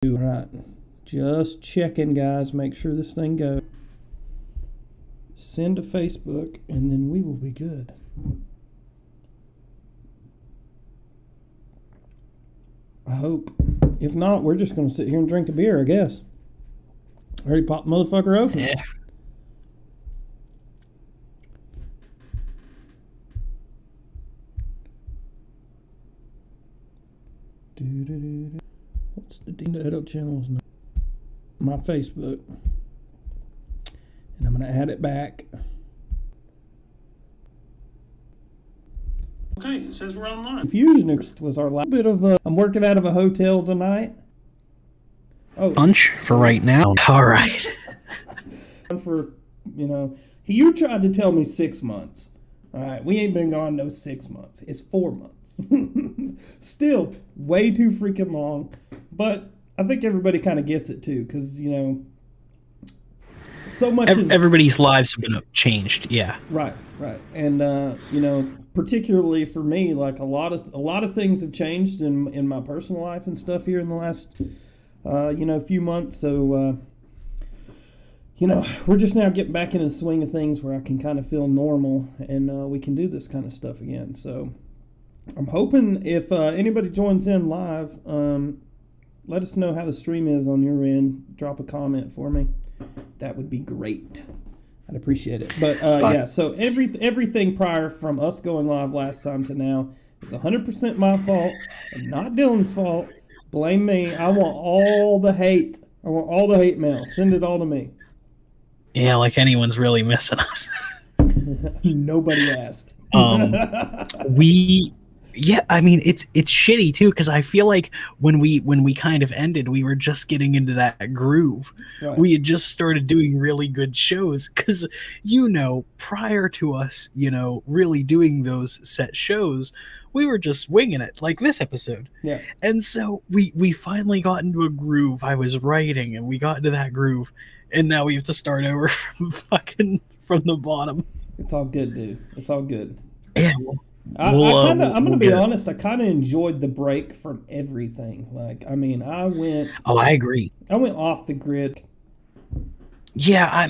All right, just checking, guys. Make sure this thing goes. Send to Facebook, and then we will be good. I hope. If not, we're just going to sit here and drink a beer, I guess. Already popped the motherfucker open. Yeah. What's the Dillan channel's name? My Facebook. And I'm going to add it back. Okay, it says we're online. Fusionist was our last bit of I'm working out of a hotel tonight. Oh, Lunch for right now. All right. For, you tried to tell me 6 months. All right, we ain't been gone no 6 months. It's 4 months. Still way too freaking long, but I think everybody kind of gets it too, because so much everybody's lives have been changed. Yeah, right, and particularly for me, like a lot of things have changed in my personal life and stuff here in the last few months. So we're just now getting back into the swing of things where I can kind of feel normal, and we can do this kind of stuff again. So I'm hoping if anybody joins in live, let us know how the stream is on your end. Drop a comment for me. That would be great. I'd appreciate it. But yeah, so everything prior from us going live last time to now is 100% my fault and not Dylan's fault. Blame me. I want all the hate. I want all the hate mail. Send it all to me. Yeah, like anyone's really missing us. Nobody asked. Yeah, I mean it's shitty too, because I feel like when we kind of ended, we were just getting into that groove. Right. We had just started doing really good shows, because prior to us really doing those set shows, we were just winging it, like this episode. Yeah. And so we finally got into a groove. I was writing and we got into that groove, and now we have to start over from the bottom. It's all good, dude. It's all good. Yeah. I'm going to be honest. I kind of enjoyed the break from everything. Like, I mean, I agree. I went off the grid. Yeah,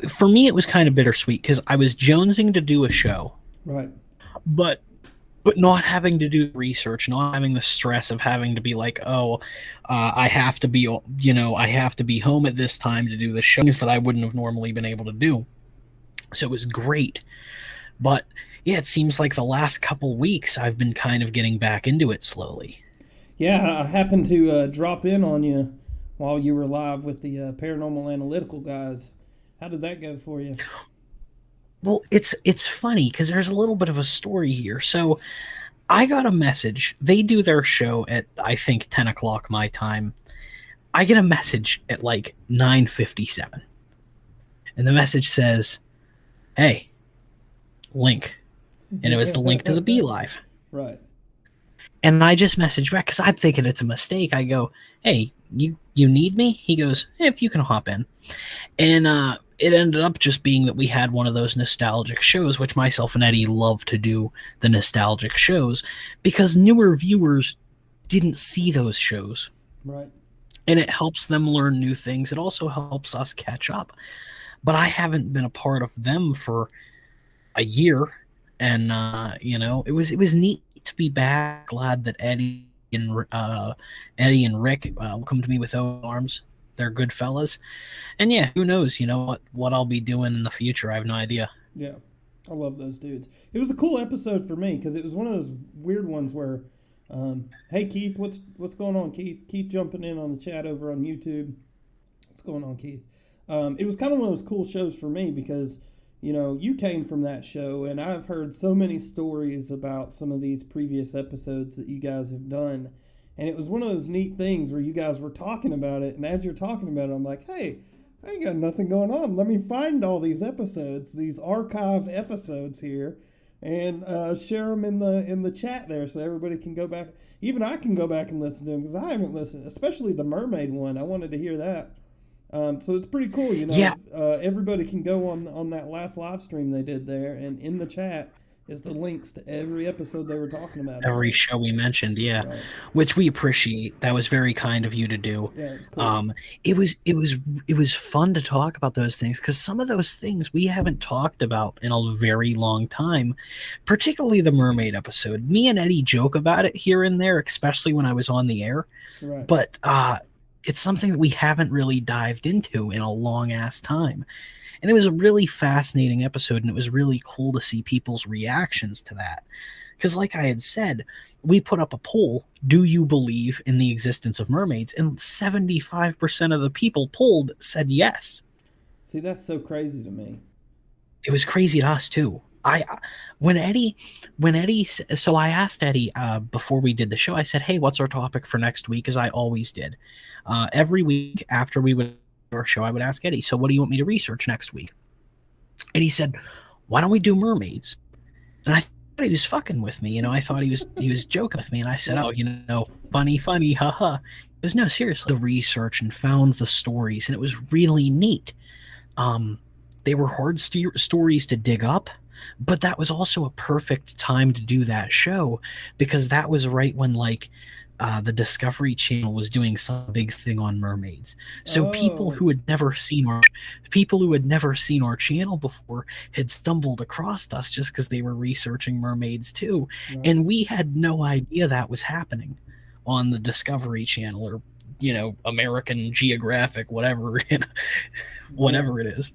for me, it was kind of bittersweet, because I was jonesing to do a show. Right. But not having to do research, not having the stress of having to be like, I have to be home at this time to do the shows that I wouldn't have normally been able to do. So it was great. But yeah, it seems like the last couple weeks I've been kind of getting back into it slowly. Yeah, I happened to drop in on you while you were live with the paranormal analytical guys. How did that go for you? Well, it's funny, because there's a little bit of a story here. So I got a message. They do their show at, I think, 10 o'clock my time. I get a message at like 9:57. And the message says, hey, link. And it was the link to the Be Live. Right. And I just messaged back, because I'm thinking it's a mistake. I go, hey, you need me? He goes, if you can hop in. And it ended up just being that we had one of those nostalgic shows, which myself and Eddie love to do, the nostalgic shows, because newer viewers didn't see those shows. Right. And it helps them learn new things. It also helps us catch up. But I haven't been a part of them for a year. And, it was neat to be back. Glad that Eddie and Rick welcomed me with open arms. They're good fellas. And yeah, who knows, what I'll be doing in the future. I have no idea. Yeah, I love those dudes. It was a cool episode for me, because it was one of those weird ones where, hey, Keith, what's going on, Keith? Keith jumping in on the chat over on YouTube. What's going on, Keith? It was kind of one of those cool shows for me, because you came from that show, and I've heard so many stories about some of these previous episodes that you guys have done. And it was one of those neat things where you guys were talking about it, and as you're talking about it, I'm like, hey, I ain't got nothing going on. Let me find all these episodes, these archived episodes here, and share them in the chat there, so everybody can go back. Even I can go back and listen to them, because I haven't listened, especially the mermaid one. I wanted to hear that. So it's pretty cool, Yeah. Everybody can go on that last live stream they did there, and in the chat, is the links to every episode they were talking about. Every show we mentioned, yeah, Right. which we appreciate. That was very kind of you to do. Yeah, it was cool. It was fun to talk about those things because some of those things we haven't talked about in a very long time, particularly the mermaid episode. Me and Eddie joke about it here and there, especially when I was on the air, Right. but it's something that we haven't really dived into in a long ass time. And it was a really fascinating episode, and it was really cool to see people's reactions to that. Because, like I had said, we put up a poll, do you believe in the existence of mermaids? And 75% of the people polled said yes. See, that's so crazy to me. It was crazy to us, too. When Eddie, so I asked Eddie before we did the show, I said, hey, what's our topic for next week? As I always did. Every week after we would our show, I would ask Eddie, so what do you want me to research next week? And he said, why don't we do mermaids? And I thought he was fucking with me. I thought he was joking with me. And I said, oh, funny, haha. He goes, no, seriously. The research and found the stories, and it was really neat. They were hard stories to dig up, but that was also a perfect time to do that show because that was right when the Discovery Channel was doing some big thing on mermaids. So people who had never seen our channel before had stumbled across us just because they were researching mermaids too. Right. And we had no idea that was happening on the Discovery Channel or, American Geographic, whatever, whatever it is.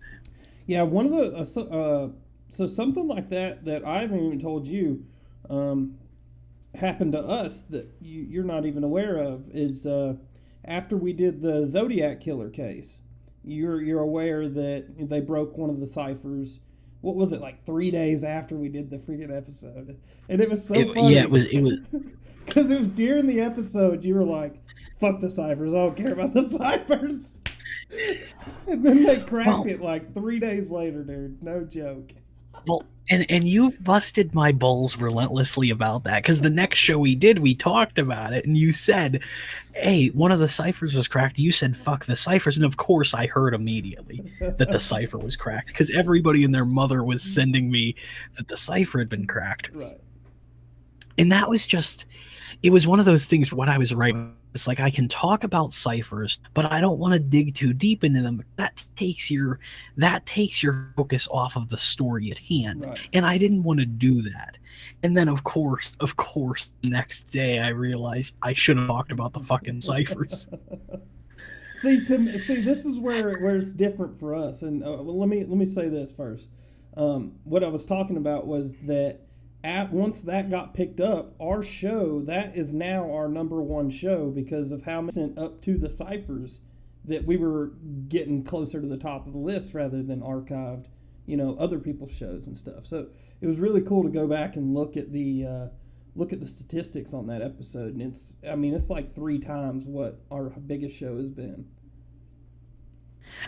Yeah, one of the so something like that I haven't even told you happened to us that you're not even aware of is after we did the Zodiac killer case. You're aware that they broke one of the ciphers. What was it, like 3 days after we did the freaking episode? And it was so funny. Yeah, it was because it was during the episode you were like, "Fuck the ciphers! I don't care about the ciphers." And then they cracked it like 3 days later, dude. No joke. Well, and you've busted my balls relentlessly about that because the next show we did, we talked about it, and you said, hey, one of the ciphers was cracked. You said, fuck the ciphers. And of course, I heard immediately that the cipher was cracked because everybody and their mother was sending me that the cipher had been cracked. Right. And that was just, it was one of those things when I was writing. It's like I can talk about ciphers, but I don't want to dig too deep into them. That takes your focus off of the story at hand. Right. And I didn't want to do that. And then of course, the next day I realized I should have talked about the fucking ciphers. See, this is where it's different for us. And let me say this first. What I was talking about was that once that got picked up, our show, that is now our number one show because of how much sent up to the ciphers that we were getting closer to the top of the list rather than archived, other people's shows and stuff. So it was really cool to go back and look at the statistics on that episode, and it's like 3 times what our biggest show has been.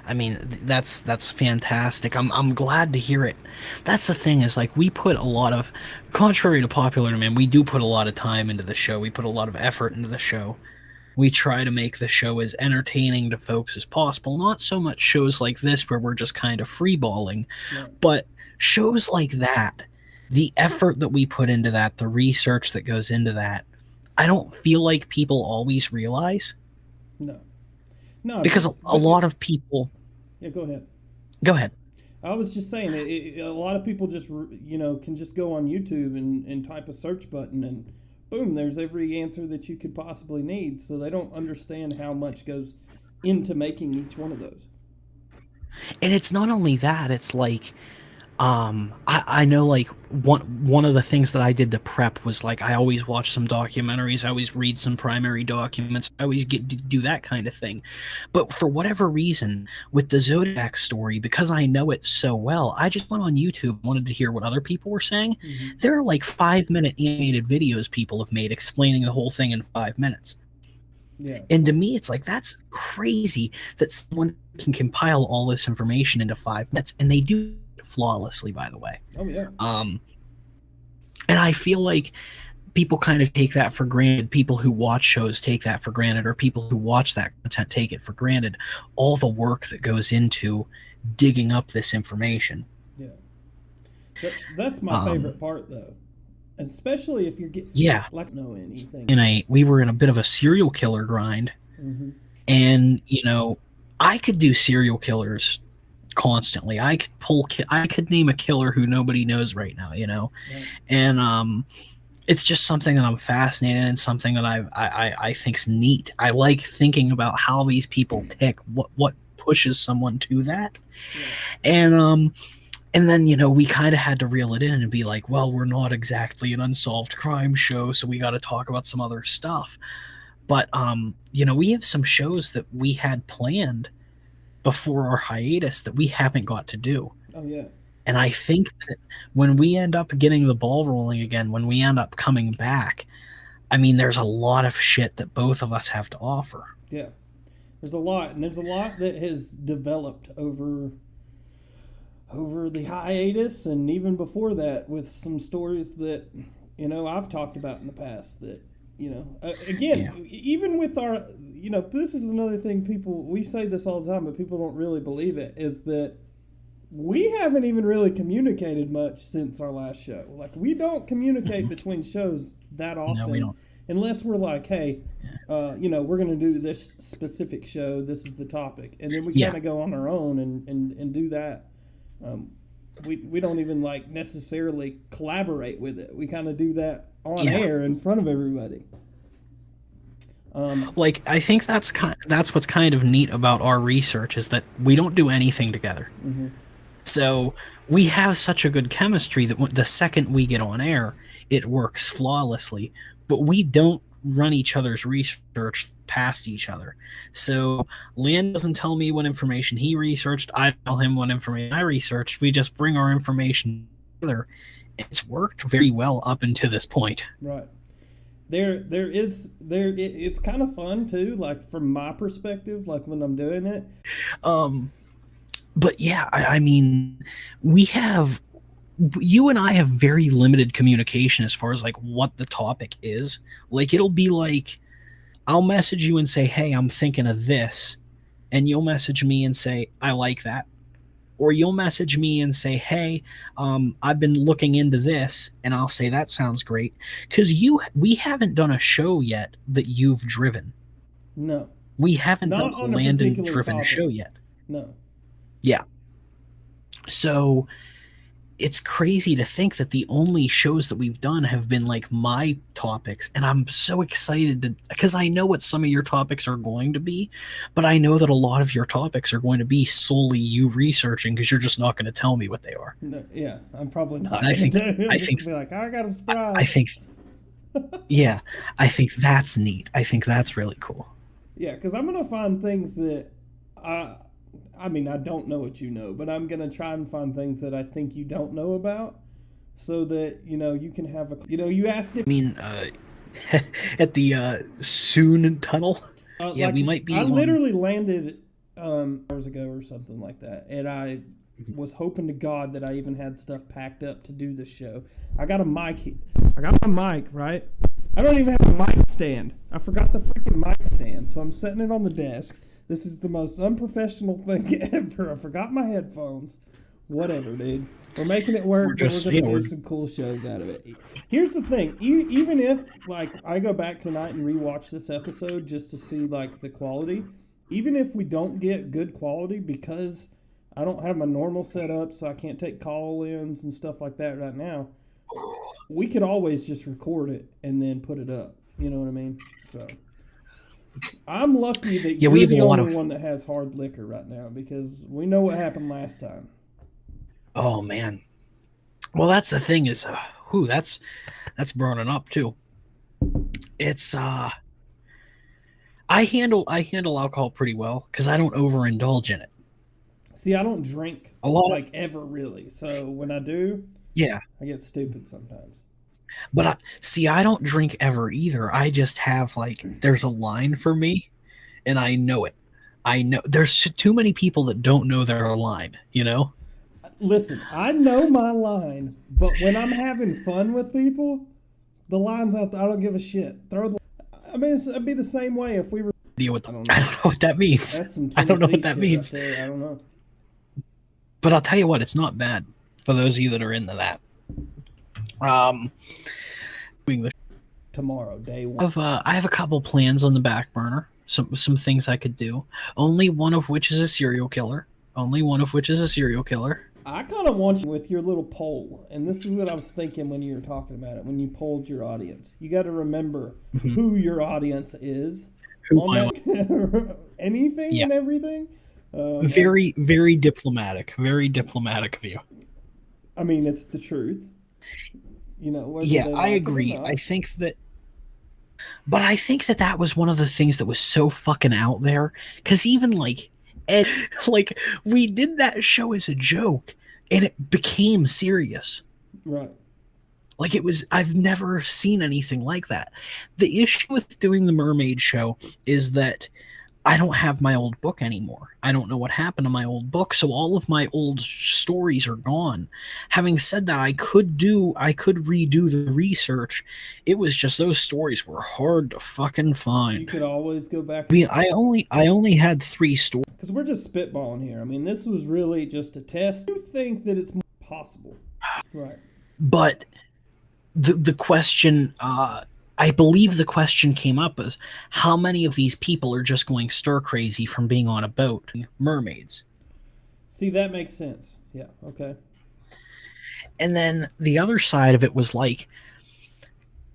I mean, that's fantastic. I'm glad to hear it. That's the thing is we put a lot of, contrary to popular demand, we do put a lot of time into the show. We put a lot of effort into the show. We try to make the show as entertaining to folks as possible. Not so much shows like this where we're just kind of freeballing, but shows like that, the effort that we put into that, the research that goes into that, I don't feel like people always realize. No, because a lot of people. Yeah, go ahead. Go ahead. I was just saying, a lot of people just can just go on YouTube and type a search button and boom, there's every answer that you could possibly need. So they don't understand how much goes into making each one of those. And it's not only that; it's like. I know one of the things that I did to prep was I always watch some documentaries, I always read some primary documents, I always get to do that kind of thing. But for whatever reason, with the Zodiac story, because I know it so well, I just went on YouTube, wanted to hear what other people were saying. Mm-hmm. There are 5-minute animated videos people have made explaining the whole thing in 5 minutes. Yeah. And to me, it's that's crazy that someone can compile all this information into 5 minutes, and they do flawlessly, by the way. Oh yeah. And I feel like people kind of take that for granted. People who watch shows take that for granted, or people who watch that content take it for granted. All the work that goes into digging up this information. Yeah. That's my favorite part, though, especially if you're getting Yeah, like know anything. we were in a bit of a serial killer grind, Mm-hmm. and I could do serial killers constantly. I could name a killer who nobody knows right now, Right. and it's just something that I'm fascinated in, something that I think's neat. I like thinking about how these people tick, what pushes someone to that, Yeah. and then we kind of had to reel it in and be like, well, we're not exactly an unsolved crime show, so we got to talk about some other stuff. But we have some shows that we had planned before our hiatus that we haven't got to do. Oh yeah. And I think that when we end up getting the ball rolling again, when we end up coming back, I mean, there's a lot of shit that both of us have to offer. Yeah. There's a lot, and there's a lot that has developed over the hiatus, and even before that, with some stories that I've talked about in the past. That even with our this is another thing, we say this all the time, but people don't really believe it, is that we haven't even really communicated much since our last show. Like, we don't communicate between shows that often. No, we don't. Unless we're like, hey, we're going to do this specific show. This is the topic. And then we kind of go on our own and do that. We don't even like necessarily collaborate with it. We kind of do that on air in front of everybody. I think that's what's kind of neat about our research, is that we don't do anything together. Mm-hmm. So we have such a good chemistry that the second we get on air, it works flawlessly. But we don't run each other's research past each other. So Landon doesn't tell me what information he researched. I tell him what information I researched. We just bring our information together. It's worked very well up until this point. Right. It's kind of fun too, like from my perspective, like when I'm doing it. But yeah, I mean, you and I have very limited communication as far as like what the topic is. Like, it'll be like, I'll message you and say, hey, I'm thinking of this. And you'll message me and say, I like that. Or you'll message me and say, hey, I've been looking into this. And I'll say, that sounds great. Because we haven't done a show yet that you've driven. No. We haven't done a Landon-driven show yet. No. Yeah. So it's crazy to think that the only shows that we've done have been like my topics, and I'm so excited because I know what some of your topics are going to be, but I know that a lot of your topics are going to be solely you researching, because you're just not going to tell me what they are. No, yeah, I'm probably not. I think be like, I got a surprise. I think I think that's neat. I think that's really cool. Yeah, because I'm gonna find things that I mean, I don't know what you know, but I'm going to try and find things that I think you don't know about, so that, you can have you asked if... I mean, at the Soon Tunnel? Yeah, we might be... I literally landed hours ago or something like that, and I was hoping to God that I even had stuff packed up to do this show. I got a mic, right? I don't even have a mic stand. I forgot the freaking mic stand, so I'm setting it on the desk. This is the most unprofessional thing ever. I forgot my headphones. Whatever, dude. We're making it work, but we're going to do some cool shows out of it. Here's the thing. Even if, like, I go back tonight and rewatch this episode just to see, like, the quality, even if we don't get good quality, because I don't have my normal setup, so I can't take call-ins and stuff like that right now, we could always just record it and then put it up. You know what I mean? So... I'm lucky that you're the only one that has hard liquor right now, because we know what happened last time. Oh man. Well, that's the thing is, that's burning up too. It's I handle alcohol pretty well because I don't overindulge in it. See, I don't drink a lot, like ever really. So when I do, yeah, I get stupid sometimes. But I don't drink ever either. I just have there's a line for me, and I know it. I know there's too many people that don't know their line, Listen, I know my line, but when I'm having fun with people, the line's out there. I don't give a shit. I mean, it'd be the same way if we were... I don't know what that means. That's some I don't know what that means. I don't know. But I'll tell you what, it's not bad. For those of you that are into that. Doing the Tomorrow, day one. I have a couple plans on the back burner. Some things I could do. Only one of which is a serial killer. Only one of which is a serial killer. I kind of want you with your little poll, and this is what I was thinking when you were talking about it, when you polled your audience. You got to remember who your audience is. Anything and everything. Very, very diplomatic. Very diplomatic of you. I mean, it's the truth. You know. Yeah, I agree. I think that. But I think that was one of the things that was so fucking out there. Because even like Ed, like we did that show as a joke, and it became serious. Right. Like it was. I've never seen anything like that. The issue with doing the Mermaid show is that I don't have my old book anymore. I don't know what happened to my old book, so all of my old stories are gone. Having said that, I could redo the research. It was just those stories were hard to fucking find. You could always go back. I only had 3 stories. Because we're just spitballing here. I mean, this was really just a test. You think that it's possible, right? But the question. I believe the question came up as how many of these people are just going stir crazy from being on a boat? Mermaids. See, that makes sense. Yeah, okay. And then the other side of it was like,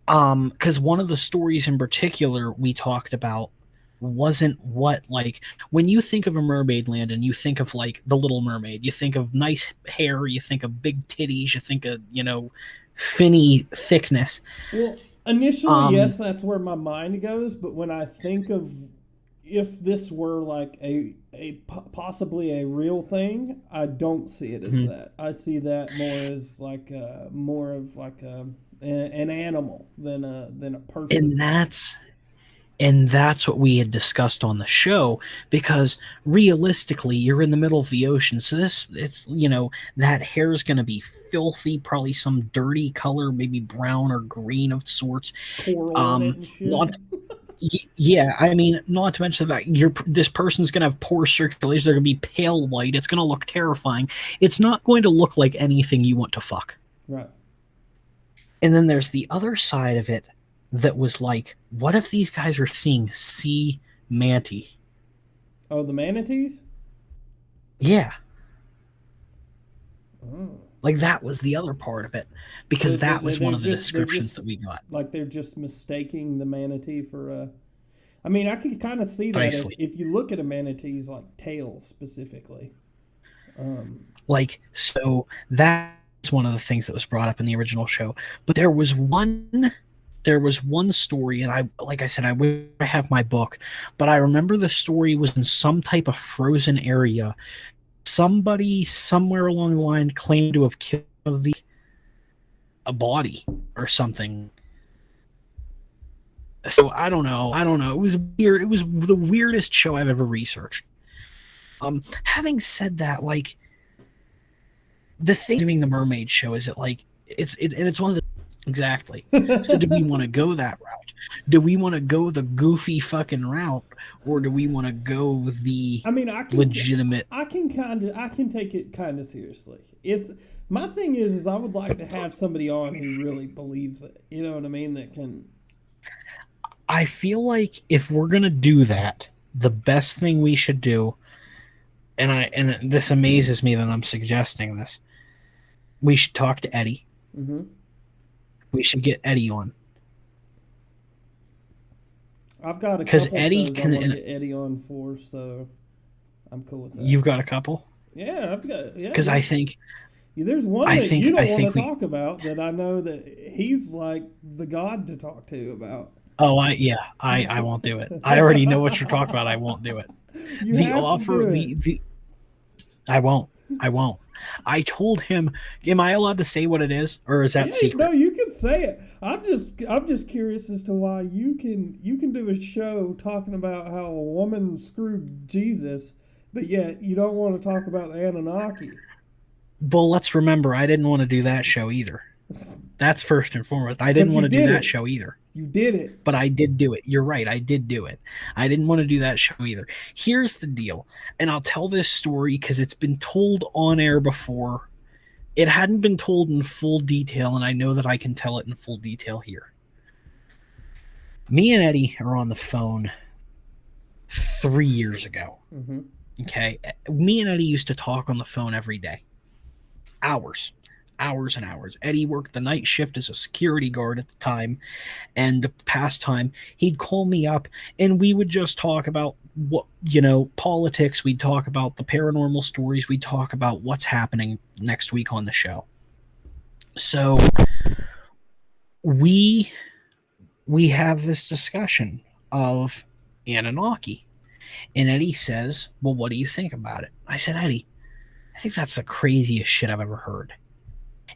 because one of the stories in particular we talked about wasn't what, like, when you think of a mermaid, Landon, you think of like the Little Mermaid. You think of nice hair. You think of big titties. You think of, finny thickness. Well, initially, yes, that's where my mind goes. But when I think of if this were like a possibly a real thing, I don't see it as that. I see that more as like more of like an animal than a person. And that's what we had discussed on the show, because realistically, you're in the middle of the ocean. So that hair is going to be filthy, probably some dirty color, maybe brown or green of sorts. Yeah, I mean, not to mention that this person's going to have poor circulation. They're going to be pale white. It's going to look terrifying. It's not going to look like anything you want to fuck. Right. And then there's the other side of it that was like, what if these guys are seeing sea manatee? Oh, the manatees? Yeah. Oh. Like, that was the other part of it, because that was one of the descriptions that we got. Like, they're just mistaking the manatee for a... I mean, I could kind of see that if you look at a manatee's, like, tail specifically. So that's one of the things that was brought up in the original show. But there was one story, and I wish I have my book, but I remember the story was in some type of frozen area. Somebody somewhere along the line claimed to have killed a body or something. So I don't know. It was weird. It was the weirdest show I've ever researched. Having said that, like, the thing doing the mermaid show is it's one of the exactly. So do we want to go that route? Do we want to go the goofy fucking route, or do we want to go the legitimate? I can take it kind of seriously. If my thing is I would like to have somebody on who really believes it. You know what I mean? That can. I feel like if we're gonna do that, the best thing we should do, and this amazes me that I'm suggesting this, we should talk to Eddie. Mm-hmm. We should get Eddie on. I've got a couple Eddie can get Eddie on for, so I'm cool with that. You've got a couple? Yeah, I've got. Yeah, because I think there's one that you don't want to talk about that I know that he's like the god to talk to about. Oh, I won't do it. I already know what you're talking about. I won't do it. I won't. I told him, am I allowed to say what it is, or is that secret? No, you can say it. I'm just curious as to why you can do a show talking about how a woman screwed Jesus, but yet you don't want to talk about the Anunnaki. Well, let's remember, I didn't want to do that show either. That's first and foremost. I didn't want to do that show either. You did it. But I did do it. You're right. I did do it. I didn't want to do that show either. Here's the deal. And I'll tell this story because it's been told on air before. It hadn't been told in full detail, and I know that I can tell it in full detail here. Me and Eddie are on the phone 3 years ago. Mm-hmm. Okay. Me and Eddie used to talk on the phone every day. Hours. Hours and hours. Eddie worked the night shift as a security guard at the time, and the past time he'd call me up and we would just talk about what, politics. We'd talk about the paranormal stories. We'd talk about what's happening next week on the show. So we have this discussion of Anunnaki. And Eddie says, well, what do you think about it? I said, Eddie, I think that's the craziest shit I've ever heard.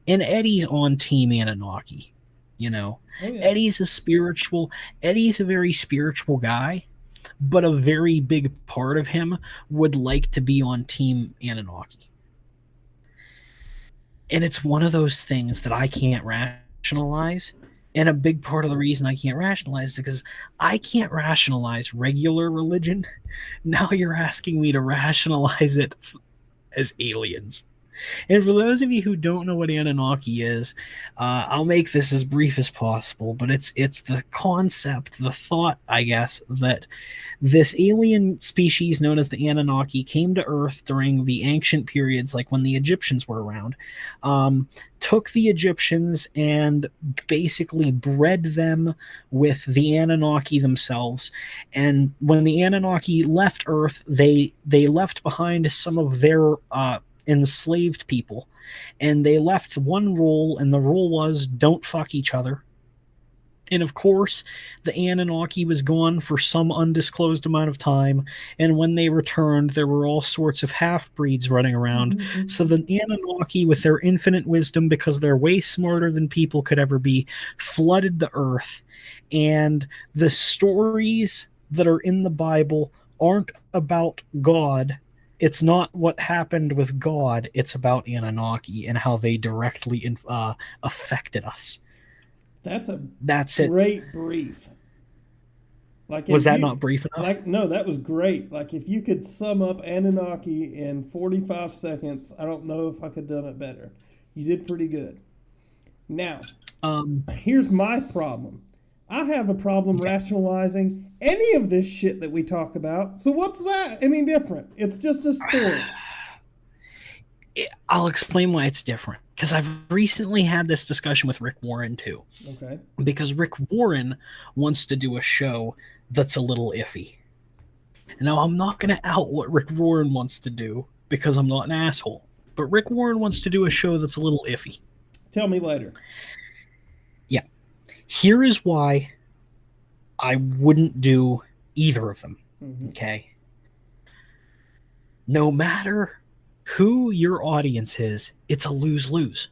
And Eddie's on Team Anunnaki. Oh, yeah. Eddie's a very spiritual guy, but a very big part of him would like to be on Team Anunnaki. And it's one of those things that I can't rationalize. And a big part of the reason I can't rationalize is because I can't rationalize regular religion. Now you're asking me to rationalize it as aliens. And for those of you who don't know what Anunnaki is, I'll make this as brief as possible, but it's the concept, the thought, I guess, that this alien species known as the Anunnaki came to Earth during the ancient periods, like when the Egyptians were around, took the Egyptians and basically bred them with the Anunnaki themselves. And when the Anunnaki left Earth, they left behind some of their enslaved people, and they left one rule, and the rule was don't fuck each other. And of course, the Anunnaki was gone for some undisclosed amount of time, and when they returned, there were all sorts of half-breeds running around. Mm-hmm. So the Anunnaki, with their infinite wisdom, because they're way smarter than people could ever be, flooded the earth. And the stories that are in the Bible aren't about God. It's not what happened with God. It's about Anunnaki and how they directly affected us. That's great brief. Like, was that not brief enough? Like, no, that was great. Like, if you could sum up Anunnaki in 45 seconds, I don't know if I could have done it better. You did pretty good. Now, here's my problem. I have a problem rationalizing any of this shit that we talk about. So what's that any different? It's just a story. I'll explain why it's different. Because I've recently had this discussion with Rick Warren, too. Okay. Because Rick Warren wants to do a show that's a little iffy. Now, I'm not going to out what Rick Warren wants to do because I'm not an asshole. But Rick Warren wants to do a show that's a little iffy. Tell me later. Yeah. Here is why I wouldn't do either of them. Mm-hmm. Okay? No matter who your audience is, it's a lose-lose.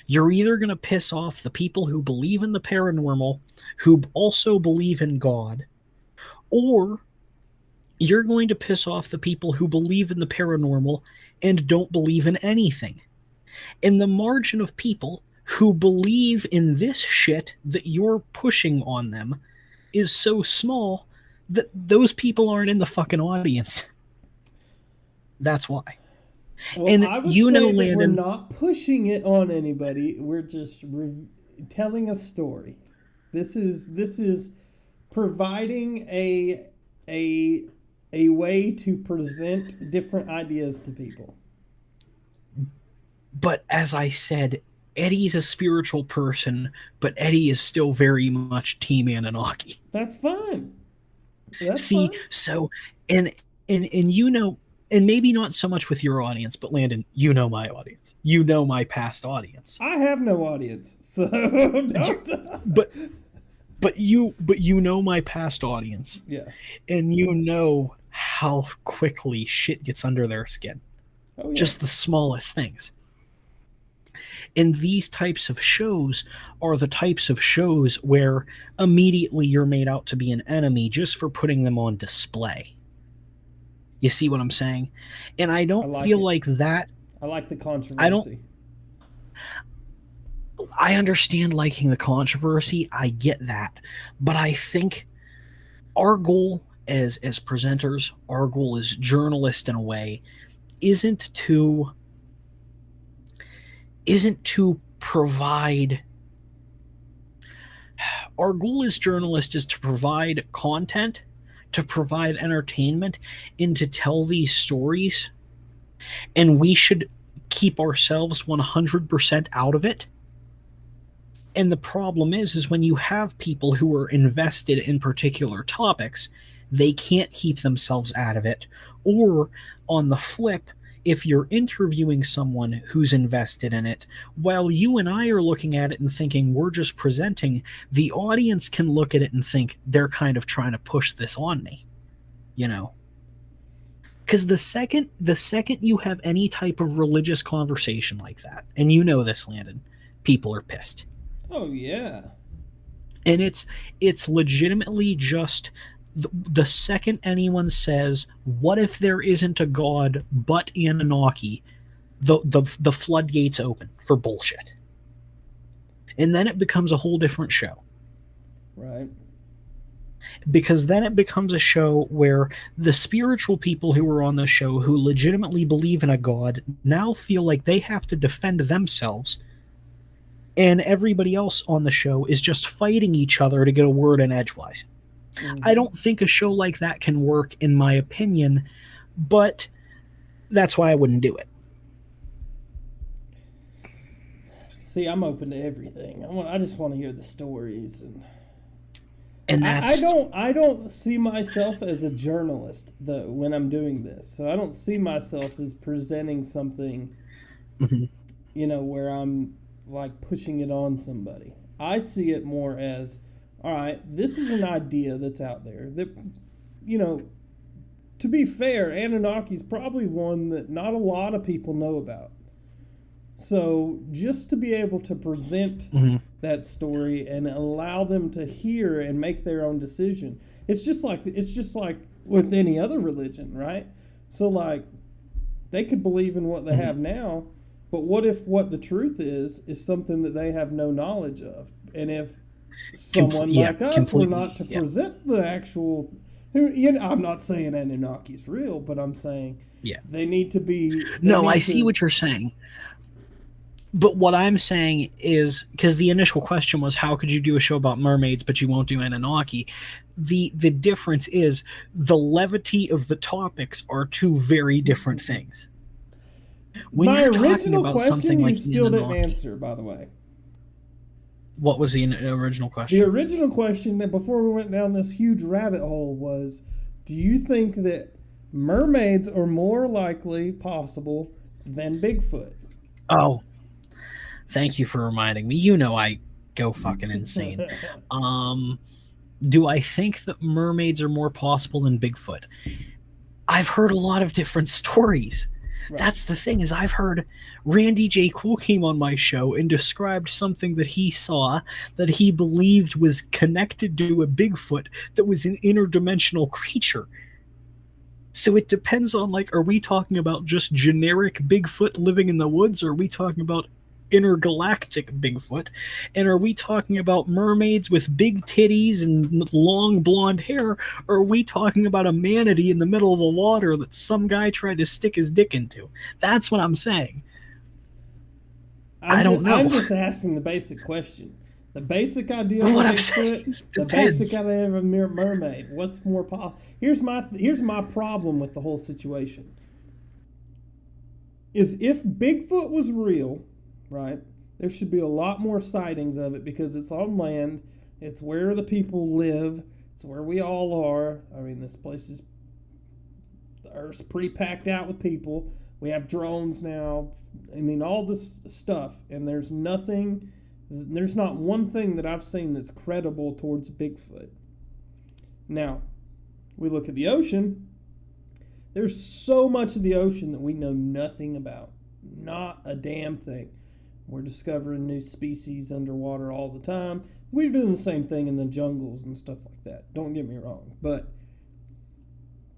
You're either going to piss off the people who believe in the paranormal, who also believe in God, or you're going to piss off the people who believe in the paranormal and don't believe in anything. And the margin of people who believe in this shit that you're pushing on them is so small that those people aren't in the fucking audience. That's why. Well, and I would say that Landon, we're not pushing it on anybody. We're just telling a story. This is providing a way to present different ideas to people. But as I said, Eddie's a spiritual person, but Eddie is still very much Team Anunnaki. That's fine. Fine. So and and maybe not so much with your audience, but Landon, you know my audience. You know my past audience. I have no audience, so but you know my past audience. Yeah. And you know how quickly shit gets under their skin. Oh, yeah. Just the smallest things. And these types of shows are the types of shows where immediately you're made out to be an enemy just for putting them on display. You see what I'm saying? And I don't feel like that. I like the controversy. I understand liking the controversy. I get that. But I think our goal as presenters, our goal as journalists in a way, isn't to isn't to provide. Our goal as journalists is to provide content, to provide entertainment, and to tell these stories. And we should keep ourselves 100% out of it. And the problem is when you have people who are invested in particular topics, they can't keep themselves out of it. Or on the flip, if you're interviewing someone who's invested in it, while you and I are looking at it and thinking we're just presenting, the audience can look at it and think they're kind of trying to push this on me, you know? Because the second you have any type of religious conversation like that, and you know this, Landon, people are pissed. Oh yeah. And it's legitimately just the second anyone says, "What if there isn't a god but Anunnaki?" the floodgates open for bullshit, and then it becomes a whole different show. Right. Because then it becomes a show where the spiritual people who are on the show who legitimately believe in a god now feel like they have to defend themselves, and everybody else on the show is just fighting each other to get a word in edgewise. Mm-hmm. I don't think a show like that can work, in my opinion, but that's why I wouldn't do it. See, I'm open to everything. I just want to hear the stories, and that's... I don't see myself as a journalist when I'm doing this. So I don't see myself as presenting something, mm-hmm. Where I'm like pushing it on somebody. I see it more as, all right, this is an idea that's out there that, to be fair, Anunnaki's probably one that not a lot of people know about. So just to be able to present mm-hmm. that story and allow them to hear and make their own decision, it's just like with any other religion, right? So like they could believe in what they mm-hmm. have now, but what if what the truth is something that they have no knowledge of? And if someone like us were not to present the actual, I'm not saying Anunnaki's real, but I'm saying they need to be. No, I see what you're saying. But what I'm saying is, because the initial question was, how could you do a show about mermaids, but you won't do Anunnaki? The difference is the levity of the topics are two very different things. When my original question you still didn't answer, by the way. What was the original question? The original question that before we went down this huge rabbit hole was, do you think that mermaids are more likely possible than Bigfoot? Oh, thank you for reminding me. I go fucking insane. Do I think that mermaids are more possible than Bigfoot? I've heard a lot of different stories. Right. That's the thing, is I've heard Randy J. Cool came on my show and described something that he saw that he believed was connected to a Bigfoot that was an interdimensional creature. So it depends on, like, are we talking about just generic Bigfoot living in the woods, or are we talking about intergalactic Bigfoot? And are we talking about mermaids with big titties and long blonde hair, or are we talking about a manatee in the middle of the water that some guy tried to stick his dick into? That's what I'm saying. I don't know. I'm just asking the basic question. The basic idea of Bigfoot, the basic idea of a mermaid. What's more possible? Here's my problem with the whole situation. Is if Bigfoot was real, right, there should be a lot more sightings of it because it's on land. It's where the people live. It's where we all are. I mean, this place is, the Earth's pretty packed out with people. We have drones now. I mean, all this stuff. And there's not one thing that I've seen that's credible towards Bigfoot. Now, we look at the ocean. There's so much of the ocean that we know nothing about. Not a damn thing. We're discovering new species underwater all the time. We're doing the same thing in the jungles and stuff like that. Don't get me wrong. But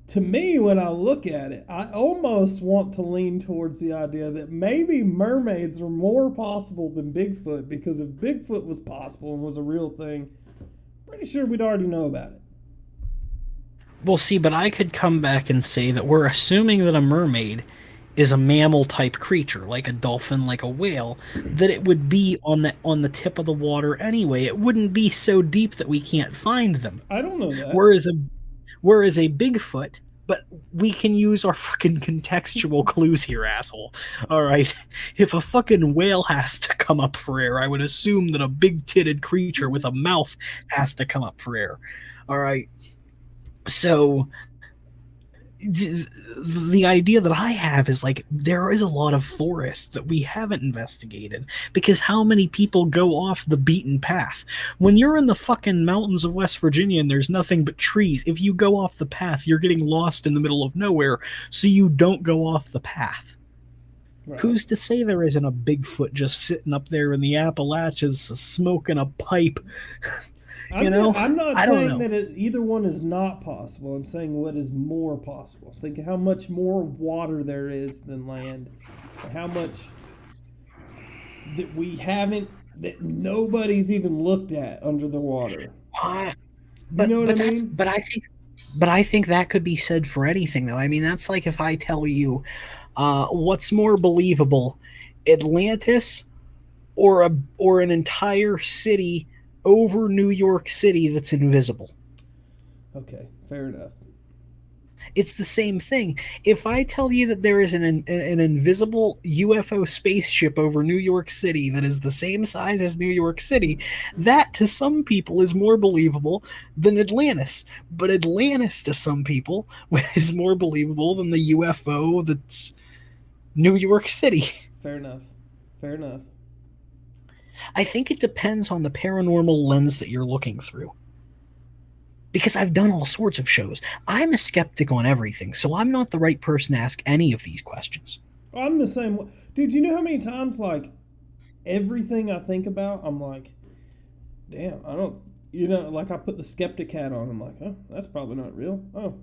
to me, when I look at it, I almost want to lean towards the idea that maybe mermaids are more possible than Bigfoot, because if Bigfoot was possible and was a real thing, pretty sure we'd already know about it. Well, see, but I could come back and say that we're assuming that a mermaid is a mammal type creature, like a dolphin, like a whale, that it would be on the tip of the water anyway. It wouldn't be so deep that we can't find them. I don't know that. Whereas a Bigfoot, but we can use our fucking contextual clues here, asshole. All right, if a fucking whale has to come up for air, I would assume that a big-titted creature with a mouth has to come up for air. All right, so the idea that I have is like there is a lot of forest that we haven't investigated because how many people go off the beaten path? When you're in the fucking mountains of West Virginia and there's nothing but trees, if you go off the path, you're getting lost in the middle of nowhere, so you don't go off the path. Right. Who's to say there isn't a Bigfoot just sitting up there in the Appalachians smoking a pipe? I'm not saying that either one is not possible. I'm saying what is more possible. Think of how much more water there is than land. How much that we haven't, that nobody's even looked at under the water. You know what I mean? But I think that could be said for anything, though. I mean, that's like if I tell you, what's more believable, Atlantis or an entire city over New York City that's invisible. Okay, fair enough. It's the same thing. If I tell you that there is an invisible UFO spaceship over New York City that is the same size as New York City, that to some people is more believable than Atlantis. But Atlantis to some people is more believable than the UFO that's New York City. Fair enough. Fair enough. I think it depends on the paranormal lens that you're looking through. Because I've done all sorts of shows. I'm a skeptic on everything, so I'm not the right person to ask any of these questions. I'm the same way. Dude, you know how many times, like, everything I think about, I'm like, damn, I don't, like I put the skeptic hat on. I'm like, oh, that's probably not real. Oh,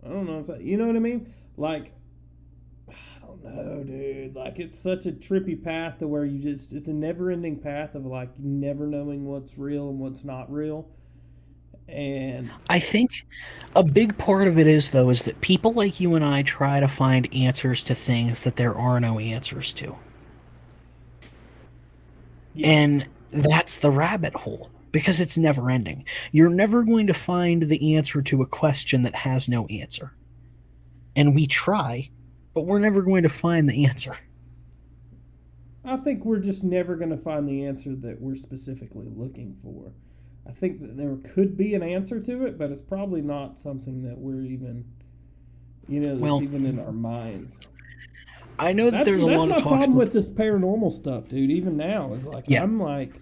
I don't know if that, you know what I mean? Like, I don't know, dude. Like, it's such a trippy path to where it's a never-ending path of, like, never knowing what's real and what's not real. And I think a big part of it is that people like you and I try to find answers to things that there are no answers to. Yes. And that's the rabbit hole, because it's never-ending. You're never going to find the answer to a question that has no answer. And we try, but we're never going to find the answer. I think we're just never going to find the answer that we're specifically looking for. I think that there could be an answer to it, but it's probably not something that we're even, that's even in our minds. I know that there's a lot of talk. That's my problem with this paranormal stuff, dude. Even now, is like, yeah. I'm like,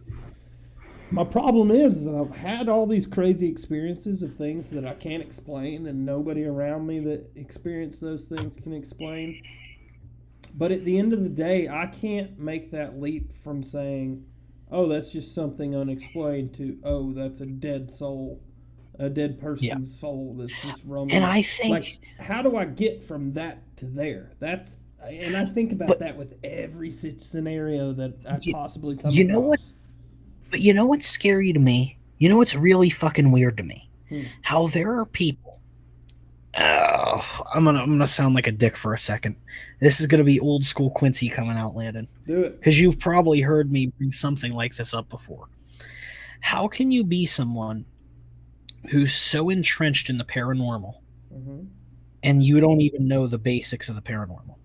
my problem is I've had all these crazy experiences of things that I can't explain, and nobody around me that experienced those things can explain. But at the end of the day, I can't make that leap from saying, oh, that's just something unexplained, to, oh, that's a dead soul, a dead person's soul that's just roaming. And I think, like, how do I get from that to there? And I think about that with every scenario that I possibly come across. But you know what's scary to me? You know what's really fucking weird to me? How there are people. Oh, I'm gonna sound like a dick for a second. This is gonna be old school Quincy coming out, Landon. Do it. Because you've probably heard me bring something like this up before. How can you be someone who's so entrenched in the paranormal and you don't even know the basics of the paranormal?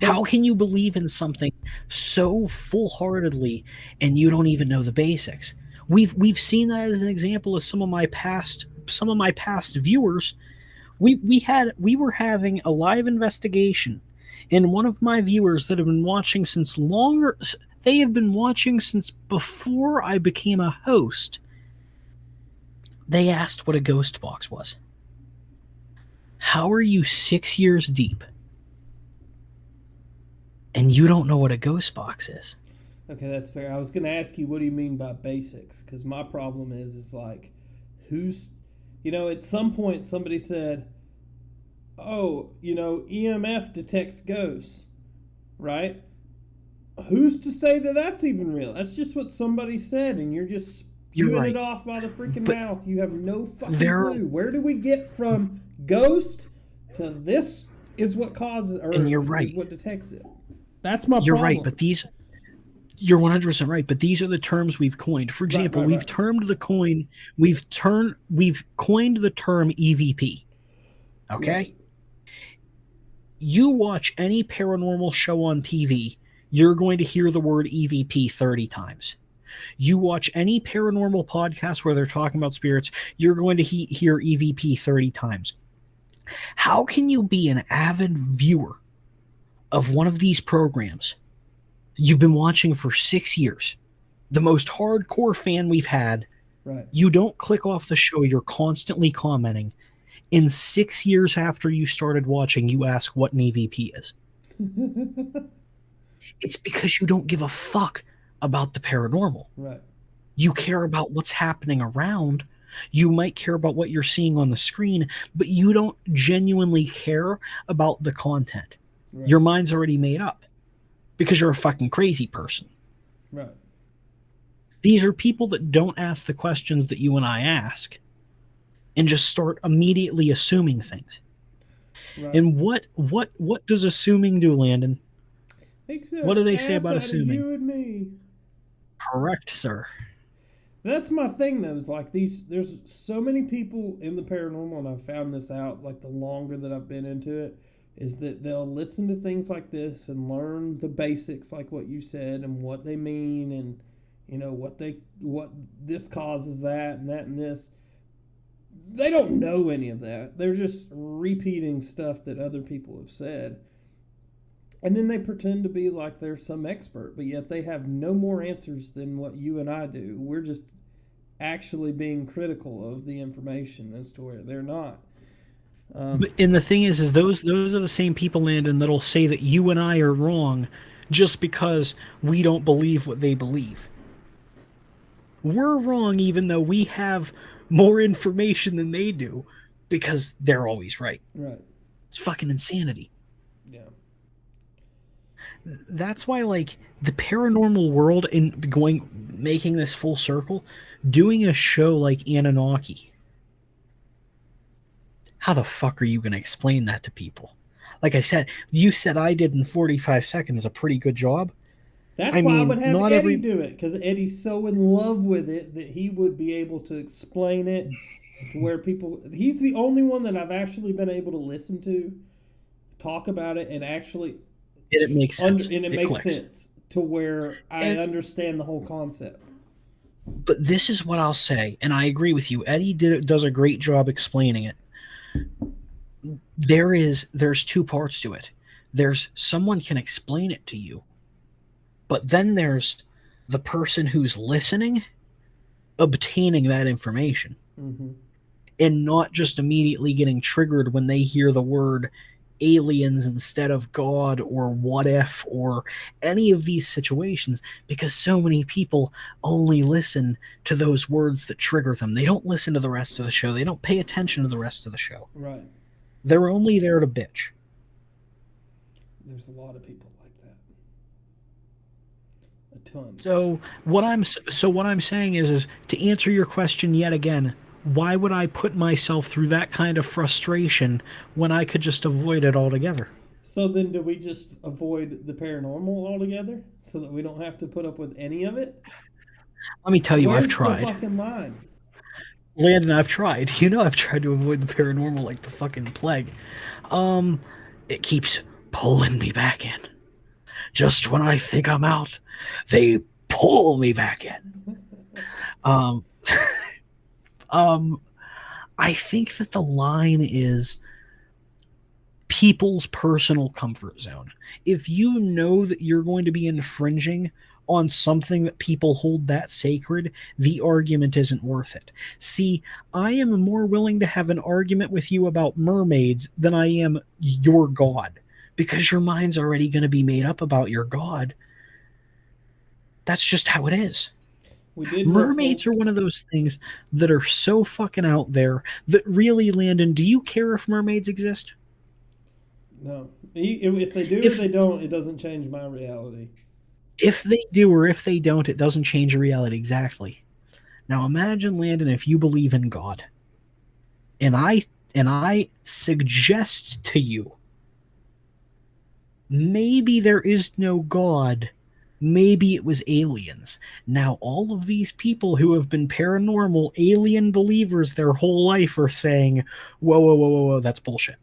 How can you believe in something so full-heartedly and you don't even know the basics? We've seen that as an example of some of my past viewers. We were having a live investigation, and one of my viewers that have been watching since longer, they have been watching since before I became a host. They asked what a ghost box was. How are you 6 years deep and you don't know what a ghost box is? Okay, that's fair. I was going to ask you, what do you mean by basics? Because my problem is like, who's, at some point somebody said, oh, EMF detects ghosts, right? Who's to say that that's even real? That's just what somebody said, and you're just spewing it off by the freaking mouth. You have no fucking clue. Where do we get from ghost to this is what causes, or And you're is right. what detects it. That's my You're problem. right, but you're 100% right, but these are the terms we've coined. For example, we've coined the term EVP. Okay? Right. You watch any paranormal show on TV, you're going to hear the word EVP 30 times. You watch any paranormal podcast where they're talking about spirits, you're going to hear EVP 30 times. How can you be an avid viewer of one of these programs you've been watching for 6 years, the most hardcore fan we've had? Right. You don't click off the show, you're constantly commenting. In 6 years after you started watching, you ask what an EVP is. It's because you don't give a fuck about the paranormal. Right. You care about what's happening around. You might care about what you're seeing on the screen, but you don't genuinely care about the content. Right. Your mind's already made up because you're a fucking crazy person. Right. These are people that don't ask the questions that you and I ask and just start immediately assuming things. Right. And what does assuming do, Landon? What do they say about assuming? You and me. Correct, sir. That's my thing, though. Is like there's so many people in the paranormal, and I've found this out like the longer that I've been into it, is that they'll listen to things like this and learn the basics, like what you said, and what they mean, and you know what this causes that and this. They don't know any of that. They're just repeating stuff that other people have said. And then they pretend to be like they're some expert, but yet they have no more answers than what you and I do. We're just actually being critical of the information as to where they're not. And the thing is those are the same people, Landon, that'll say that you and I are wrong just because we don't believe what they believe. We're wrong even though we have more information than they do because they're always right. Right. It's fucking insanity. Yeah. That's why, like, the paranormal world making this full circle, doing a show like Anunnaki. How the fuck are you going to explain that to people? Like I said, you said I did in 45 seconds a pretty good job. That's why I would have Eddie do it, because Eddie's so in love with it that he would be able to explain it to where people... He's the only one that I've actually been able to listen to talk about it and actually... And it makes sense. And it makes sense to where I understand the whole concept. But this is what I'll say, and I agree with you. Eddie does a great job explaining it. There's two parts to it. There's someone can explain it to you, but then there's the person who's listening, obtaining that information, and not just immediately getting triggered when they hear the word aliens instead of God or what if or any of these situations, because so many people only listen to those words that trigger them. They don't listen to the rest of the show. They don't pay attention to the rest of the show. Right. They're only there to bitch. There's a lot of people like that. A ton. So what I'm saying is to answer your question yet again, why would I put myself through that kind of frustration when I could just avoid it altogether? So then do we just avoid the paranormal altogether so that we don't have to put up with any of it? Let me tell you, I've tried. Where's the fucking line? Landon, I've tried. You know I've tried to avoid the paranormal like the fucking plague. It keeps pulling me back in. Just when I think I'm out, they pull me back in. I think that the line is people's personal comfort zone. If you know that you're going to be infringing on something that people hold that sacred, the argument isn't worth it. See, I am more willing to have an argument with you about mermaids than I am your God, because your mind's already going to be made up about your God. That's just how it is. Mermaids are one of those things that are so fucking out there that really, Landon, do you care if mermaids exist? No. If they do or they don't, it doesn't change my reality. If they do or if they don't, it doesn't change your reality. Exactly. Now imagine, Landon, if you believe in God, and I suggest to you maybe there is no God. Maybe it was aliens. Now, all of these people who have been paranormal alien believers their whole life are saying, whoa, whoa, whoa, whoa, whoa, that's bullshit.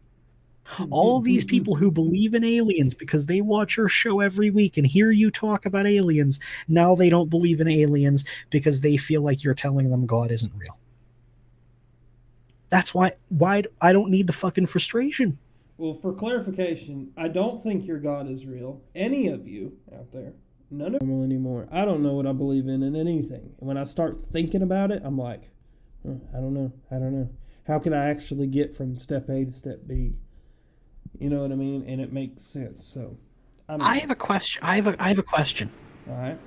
All these people who believe in aliens because they watch your show every week and hear you talk about aliens, now they don't believe in aliens because they feel like you're telling them God isn't real. That's why I don't need the fucking frustration. Well, for clarification, I don't think your God is real. Any of you out there, none of them anymore. I don't know what I believe in anything. And when I start thinking about it, I'm like, I don't know. I don't know. How can I actually get from step A to step B? You know what I mean? And it makes sense. So, I have a question. I have a question. All right.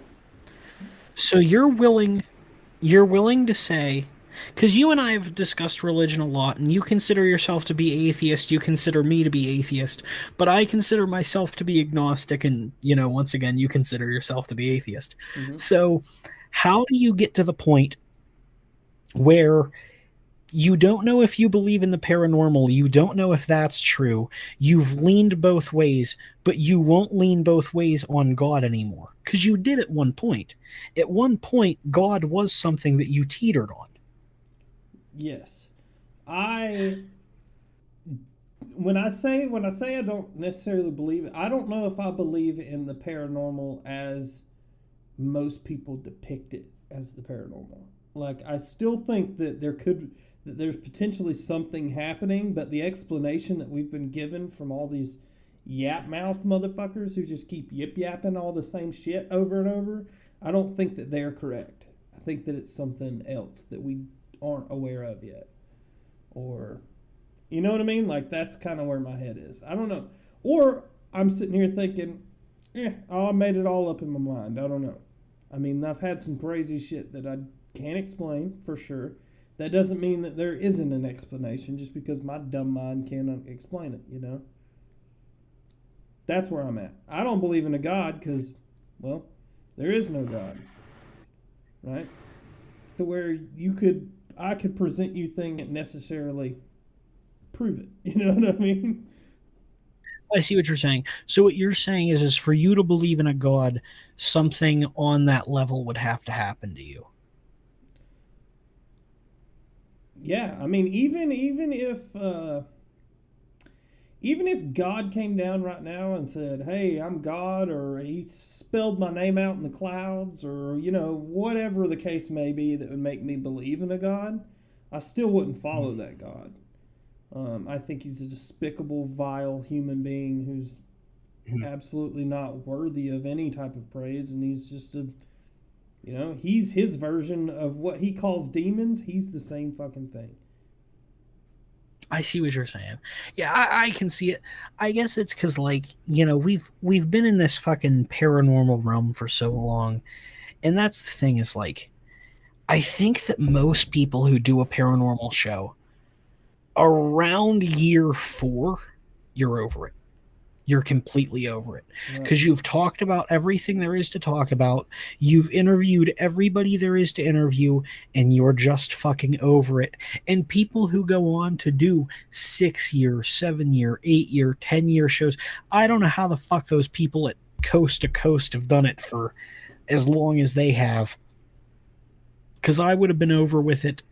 So you're willing to say, because you and I have discussed religion a lot, and you consider yourself to be atheist, you consider me to be atheist, but I consider myself to be agnostic, and once again, you consider yourself to be atheist. Mm-hmm. So, how do you get to the point where you don't know if you believe in the paranormal, you don't know if that's true, you've leaned both ways, but you won't lean both ways on God anymore? Because you did at one point. At one point, God was something that you teetered on. Yes. I when I say I don't necessarily believe it, I don't know if I believe in the paranormal as most people depict it as the paranormal. Like, I still think that there's potentially something happening, but the explanation that we've been given from all these yap mouth motherfuckers who just keep yip yapping all the same shit over and over, I don't think that they're correct. I think that it's something else that we aren't aware of yet. Or, you know what I mean? Like, that's kind of where my head is. I don't know. Or I'm sitting here thinking, I made it all up in my mind. I don't know. I mean, I've had some crazy shit that I can't explain for sure. That doesn't mean that there isn't an explanation just because my dumb mind can't explain it, you know? That's where I'm at. I don't believe in a God because, well, there is no God, right? To where I could present you things that necessarily prove it. You know what I mean? I see what you're saying. So what you're saying is for you to believe in a God, something on that level would have to happen to you. Yeah, I mean, even if God came down right now and said, "Hey, I'm God," or He spelled my name out in the clouds, or whatever the case may be that would make me believe in a God, I still wouldn't follow that God. I think He's a despicable, vile human being who's absolutely not worthy of any type of praise, and he's just he's his version of what he calls demons. He's the same fucking thing. I see what you're saying. Yeah, I can see it. I guess it's because we've been in this fucking paranormal realm for so long, and that's the thing is I think that most people who do a paranormal show around year 4, you're over it. You're completely over it because you've talked about everything there is to talk about. You've interviewed everybody there is to interview, and you're just fucking over it. And people who go on to do 6-year, 7-year, 8-year, 10-year shows, I don't know how the fuck those people at Coast to Coast have done it for as long as they have. Because I would have been over with it.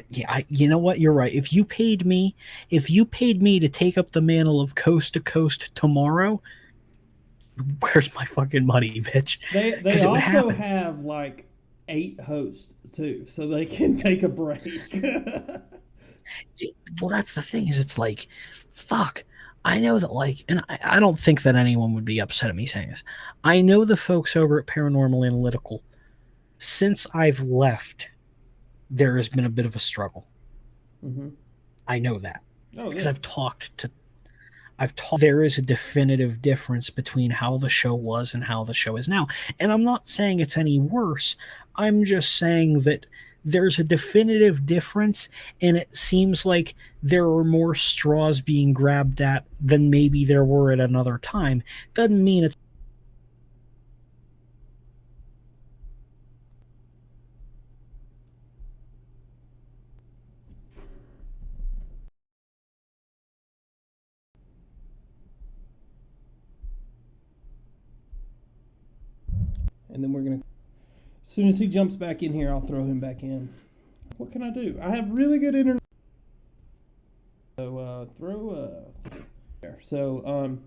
Yeah, you know what? You're right. If you paid me to take up the mantle of Coast to Coast tomorrow, where's my fucking money, bitch? They also have like 8 hosts too, so they can take a break. Well, that's the thing is it's fuck. I know that and I don't think that anyone would be upset at me saying this. I know the folks over at Paranormal Analytical, since I've left, there has been a bit of a struggle. Mm-hmm. I know that. Oh, because yeah. I've taught there is a definitive difference between how the show was and how the show is now. And I'm not saying it's any worse. I'm just saying that there's a definitive difference, and it seems like there are more straws being grabbed at than maybe there were at another time. Doesn't mean it's and then we're gonna. As soon as he jumps back in here, I'll throw him back in. What can I do? I have really good internet. So there. So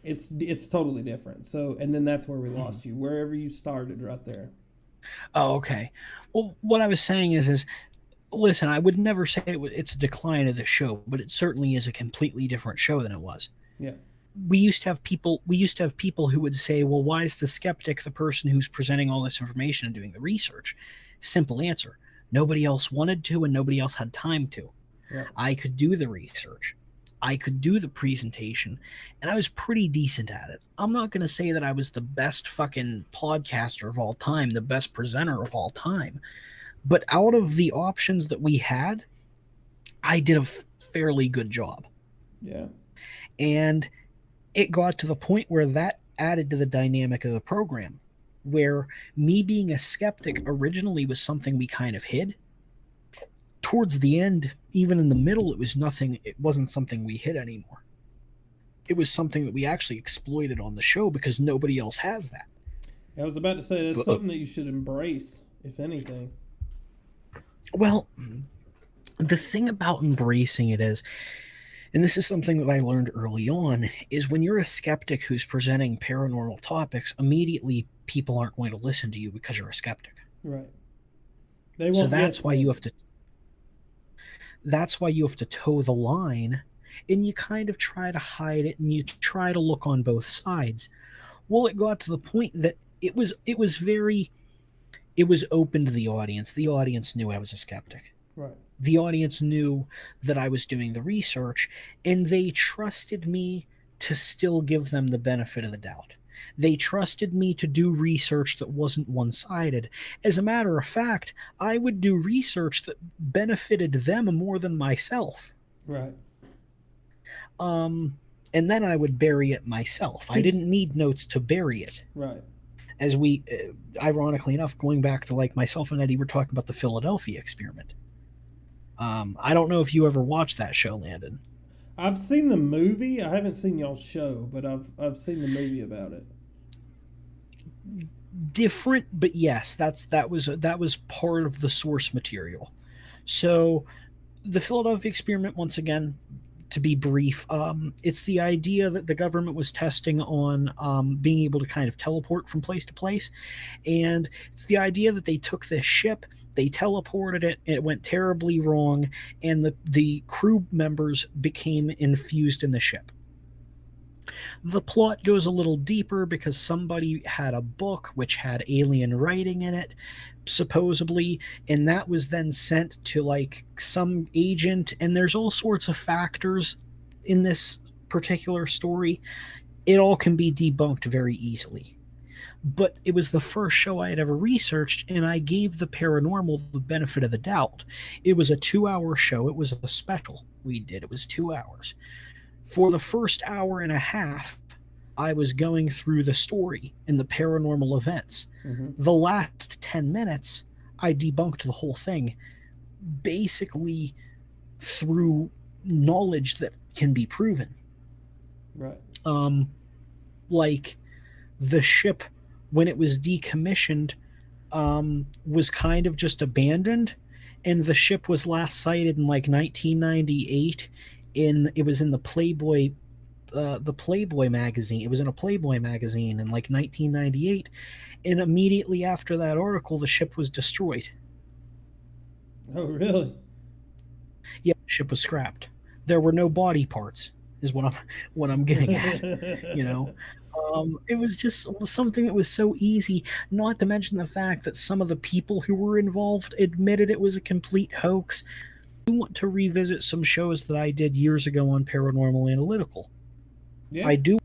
it's totally different. So and then that's where we lost you. Wherever you started, right there. Oh, okay. Well, what I was saying is listen, I would never say it's a decline of the show, but it certainly is a completely different show than it was. Yeah. We used to have people who would say, well, why is the skeptic the person who's presenting all this information and doing the research? Simple answer. Nobody else wanted to and nobody else had time to. Yeah. I could do the research. I could do the presentation, and I was pretty decent at it. I'm not going to say that I was the best fucking podcaster of all time, the best presenter of all time, but out of the options that we had, I did a fairly good job. Yeah. And it got to the point where that added to the dynamic of the program, where me being a skeptic originally was something we kind of hid. Towards the end, even in the middle, it wasn't something we hid anymore. It was something that we actually exploited on the show because nobody else has that. I was about to say that's something that you should embrace, if anything. Well, the thing about embracing it is, and this is something that I learned early on, is when you're a skeptic who's presenting paranormal topics, immediately people aren't going to listen to you because you're a skeptic. Right. So that's why you have to toe the line, and you kind of try to hide it and you try to look on both sides. Well, it got to the point that it was open to the audience. The audience knew I was a skeptic. Right. The audience knew that I was doing the research, and they trusted me to still give them the benefit of the doubt. They trusted me to do research that wasn't one-sided. As a matter of fact, I would do research that benefited them more than myself. Right. And then I would bury it myself. I didn't need notes to bury it. Right. As we, ironically enough, going back to like myself and Eddie were talking about the Philadelphia experiment. I don't know if you ever watched that show, Landon. I've seen the movie. I haven't seen y'all's show, but I've seen the movie about it. Different, but yes, that was part of the source material. So, the Philadelphia experiment, once again, to be brief, it's the idea that the government was testing on being able to kind of teleport from place to place, and it's the idea that they took this ship, they teleported it, and it went terribly wrong, and the crew members became infused in the ship. The plot goes a little deeper because somebody had a book which had alien writing in it, supposedly, and that was then sent to like some agent, and there's all sorts of factors in this particular story. It all can be debunked very easily. But it was the first show I had ever researched, and I gave the paranormal the benefit of the doubt. It was a 2-hour show. It was a special we did. It was 2 hours. For the first hour and a half, I was going through the story and the paranormal events. Mm-hmm. The last 10 minutes, I debunked the whole thing, basically through knowledge that can be proven. Right. Like the ship, when it was decommissioned, was kind of just abandoned, and the ship was last sighted in like 1998. It was in the Playboy magazine. It was in a Playboy magazine in like 1998, and immediately after that article, the ship was destroyed. Oh, really? Yeah, the ship was scrapped. There were no body parts, is what I'm getting at. You know, it was just something that was so easy. Not to mention the fact that some of the people who were involved admitted it was a complete hoax. I want to revisit some shows that I did years ago on Paranormal Analytical. Yeah. I do.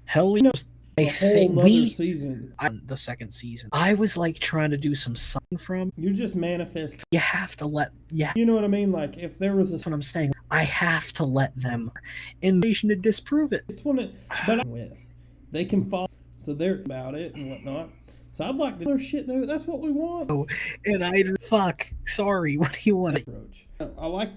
Hell, you know, a whole other season. The second season. I was like trying to do some something from. You just manifest. You have to let. Yeah. You know what I mean? Like if there was That's what I'm saying. I have to let them innovation to disprove it. It's one that, but with they can follow, so they're about it and whatnot. So I'd like to do shit though. That's what we want. Oh, and fuck. Sorry. What do you want? Approach. I like